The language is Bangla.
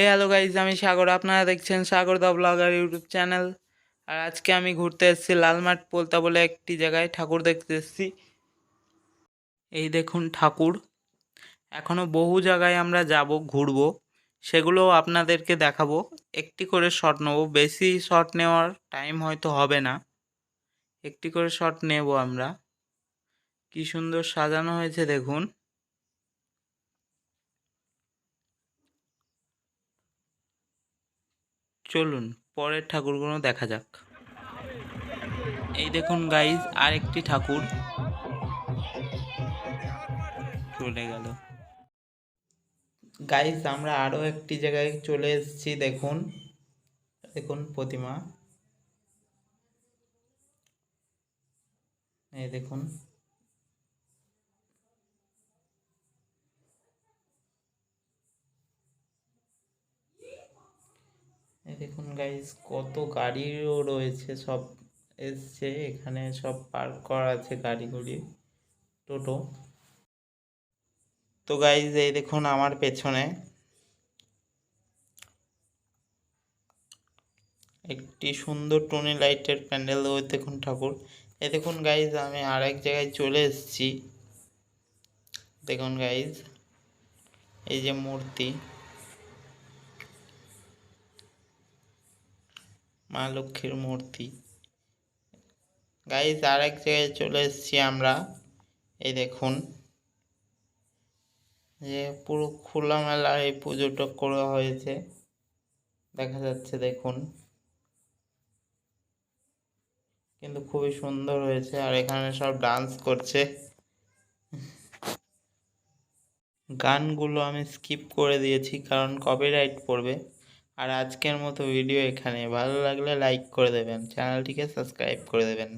হ্যালো গাইজ, আমি সাগর। আপনারা দেখছেন সাগর দ্য ব্লগার ইউটিউব চ্যানেল। আর আজকে আমি ঘুরতে এসেছি লালমাট পোলতা বলে একটি জায়গায়, ঠাকুর দেখতে এসেছি। এই দেখুন ঠাকুর। এখনও বহু জায়গায় আমরা যাব, ঘুরবো, সেগুলো আপনাদেরকে দেখাবো। একটি করে শট নেব, বেশি শট নেওয়ার টাইম হয়তো হবে না। একটি করে শট নেব আমরা। কি সুন্দর সাজানো হয়েছে দেখুন। চলুন পরের ঠাকুরগুলো দেখা যাক। এই দেখুন গাইজ, আরেকটি ঠাকুর চলে গেল। গাইজ, আমরা আরও একটি জায়গায় চলে এসেছি। দেখুন দেখুন প্রতিমা। এই দেখুন, এই দেখুন গাইজ, কত গাড়িও রয়েছে, সব এসছে এখানে, সব পার্ক করা আছে গাড়িগুলি, টোটো। তো গাইজ, এই দেখুন আমার পেছনে একটি সুন্দর টুনি লাইটের প্যান্ডেল। ওই দেখুন ঠাকুর। এই দেখুন গাইজ, আমি আর এক জায়গায় চলে এসেছি। দেখুন গাইজ, এই যে মূর্তি, মা লক্ষ্মীর মূর্তি। গাইজ, আর এক জায়গায় চলে এসেছি আমরা। এই দেখুন, যে পুরো খোলামেলা এই পুজোটা করা হয়েছে, দেখা যাচ্ছে দেখুন, কিন্তু খুবই সুন্দর হয়েছে। আর এখানে সব ডান্স করছে। গানগুলো আমি স্কিপ করে দিয়েছি কারণ কপিরাইট পড়বে। আর আজকের মতো ভিডিও এখানে। ভালো লাগলে লাইক করে দেবেন, চ্যানেলটিকে সাবস্ক্রাইব করে দেবেন।